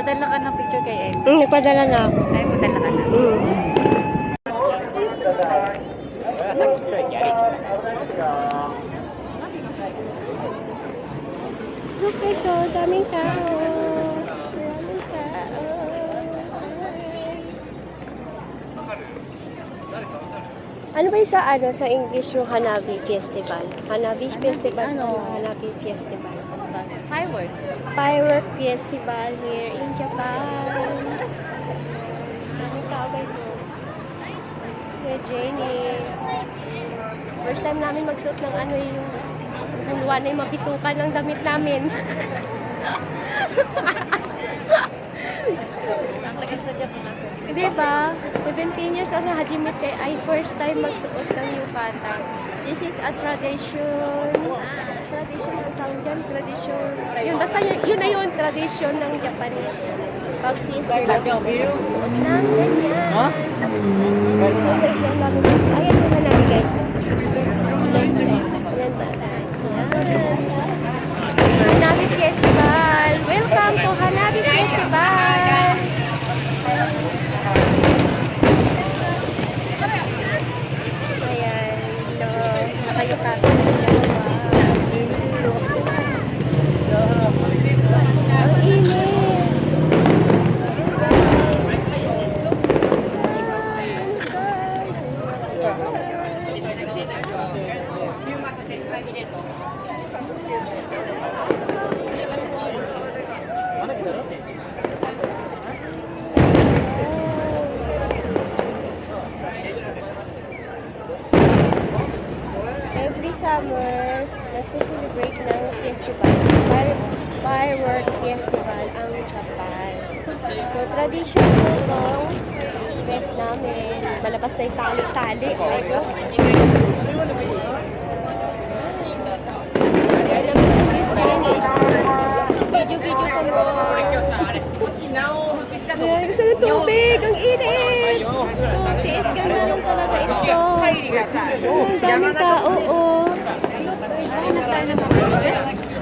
nagpadala ka ng picture kay Ed. Nagpadala na ako. Ay, padala ka na. Look guys, oh, daming tao. Daming tao. Ano ba yung sa English yung Hanabi Festival? Hanabi Festival? Hanabi Festival. Fireworks. Firework Festival here in Japan. Daming tao guys, oh. Kaya Jenny. First time namin magsuot ng ano yung huluan ay mabitukan ng damit namin. Ang lakas sa Japan na. Di ba? 17 years old na hajimete ay first time magsuot ng yukata. This is a tradition. Tradition ang tawag dyan. Tradition. Yun, basta yun na yun. Tradition ng Japanese. Pag festival. Susuot namin yan. Ha? Ayan yung hanami guys. Ayan ba guys? Hanabi Festival. Welcome to Hanabi Festival. Ayan. Nakayukata na siya. Ang init. Every summer, nagsiselebrate ng festival, firework festival ang Japan. So, tradition po itong fest namin. Malabas na yung tali-tali. Kaya lang gusto video-video ko mo. Ayan, gusto ng tubig. Ang init. Tiis ka na lang talaga ito. Ang daming tao, oh.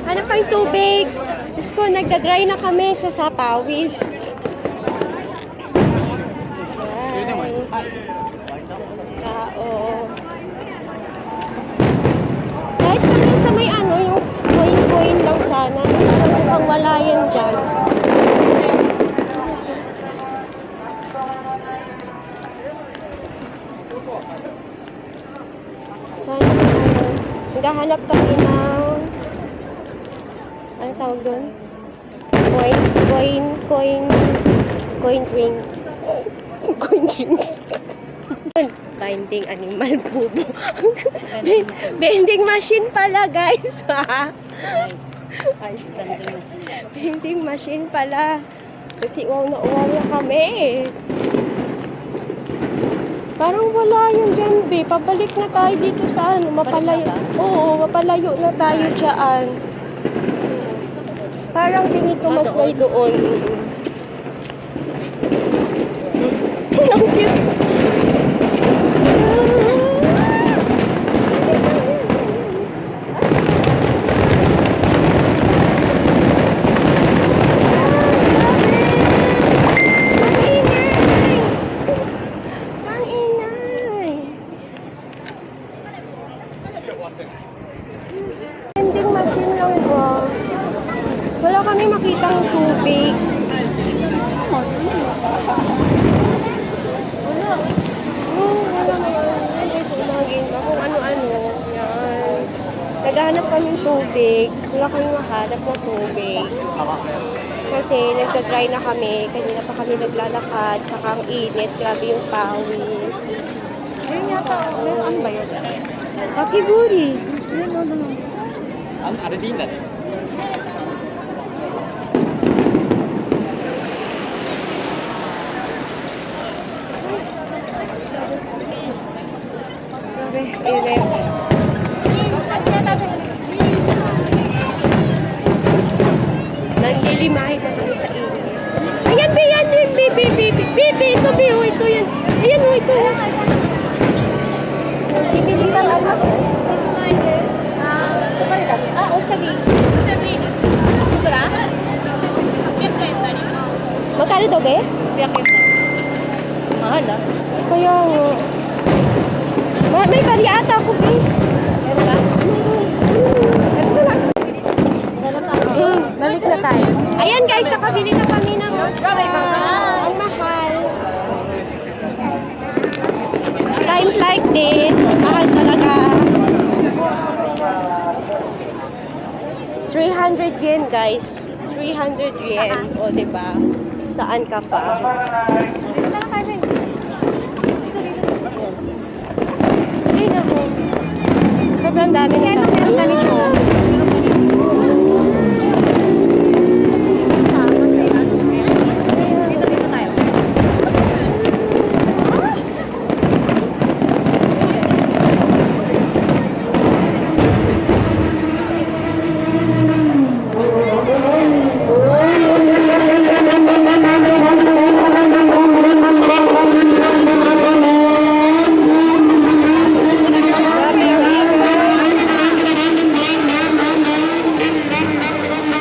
Hanap pa yung tubig. Diyos ko, nagda-dry na kami sa sapawis. Tao. Kahit kami sa may ano, yung coin-coin lang sana. Mukhang wala yan dyan. Sana naghahanap kami ng ano tawag doon? Coin drink. Coin drinks. Binding animal bubo. Vending machine pala guys. Vending machine pala. Kasi uwaw na kami. Parang wala yung dyan, be. Pabalik na tayo dito sa ano, mapalayo. Oo, mapalayo na tayo dyan. Parang Benito Masloy doon. Ang cute. Vending machine lang ba? Wala kami makitang tubig. Wala na yun. Umagin ba kung ano-ano. Yan. Naghahanap kami ng tubig. Wala kami mahanap ng tubig. Kasi nagka-dry na kami. Kanina pa kami naglalakad. Saka ang init. Grabe yung pawis. Ayun yata. Ano ba yun? Kakiburi.あれでいいんだね。Grabe, init. Nanlilimahin na kami sa init. Ayan, Bibi, ito, ito yan. Ayan, ito. Bibili ka lang ako. Ochagi. いくら？800円になります。Magkano to, be? Kaya kita. Mahal ah. Kaya nga. May bali ata ako, be. Meron ba? Ito na lang. Meron pa ako. Balik na tayo. Ayan guys, nakabili na kami ng ang mahal. Times like this, mahal talaga. 300 yen guys. 300 yen. O, diba? Saan ka pa? Dito na lang tayo. Ay, naku. Sobrang dami na Meron ganito. Dito tayo.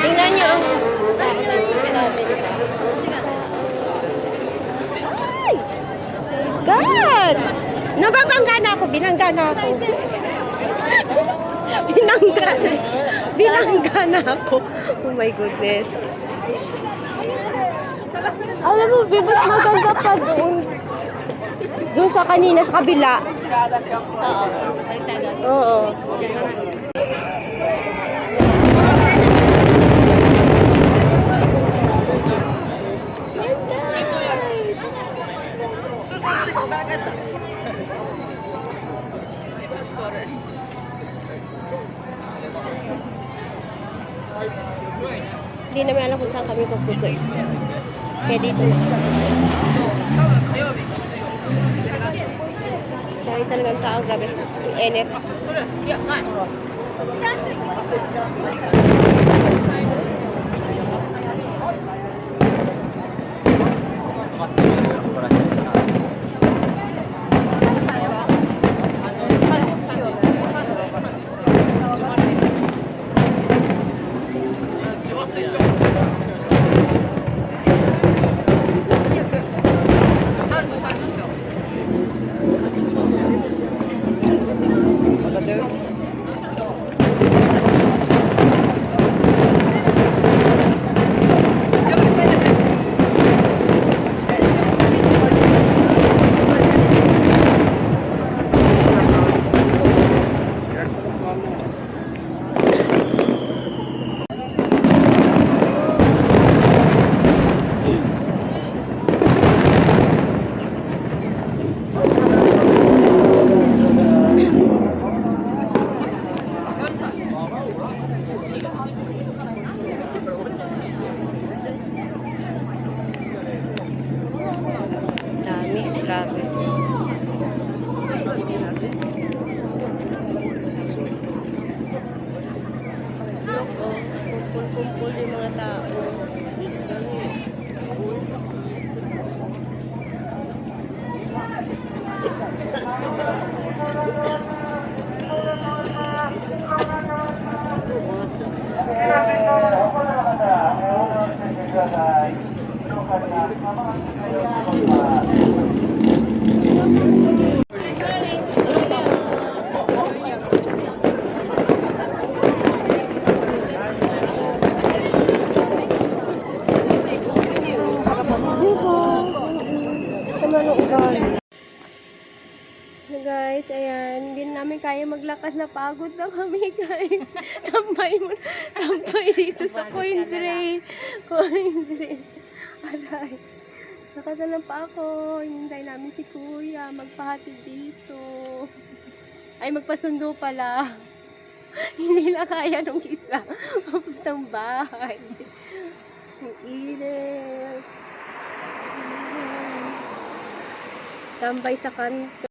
Tingnan nyo ang tao na sa pinamili. Ay! God! Nababangga na ako. Binangga na ako. Binangga na. Binangga na ako. Oh my goodness. Alam mo, mas maganda pa doon. Doon sa kanina, sa kabila. Oo. Balik tayo agad. Oo. Diyan na lang. Hindi naman alam kung saan kami pagpupwesto. Kaya dito na. Dahil talagang tao, grabe. NF. Dami, grabe. Kumpul-kumpul yung mga tao. Sama ng ugali. Guys, ayan, hindi namin kaya maglakad na pagod na kami, guys. Tambay dito sa coin tray. Coin tray. Aray. Lakad na lang pa ako. Hinintay namin si Kuya magpahatid dito. Ay, magpasundo pala. Hindi na kaya nung isa. Papuntang bahay. Ang init. Tambay sa kanto.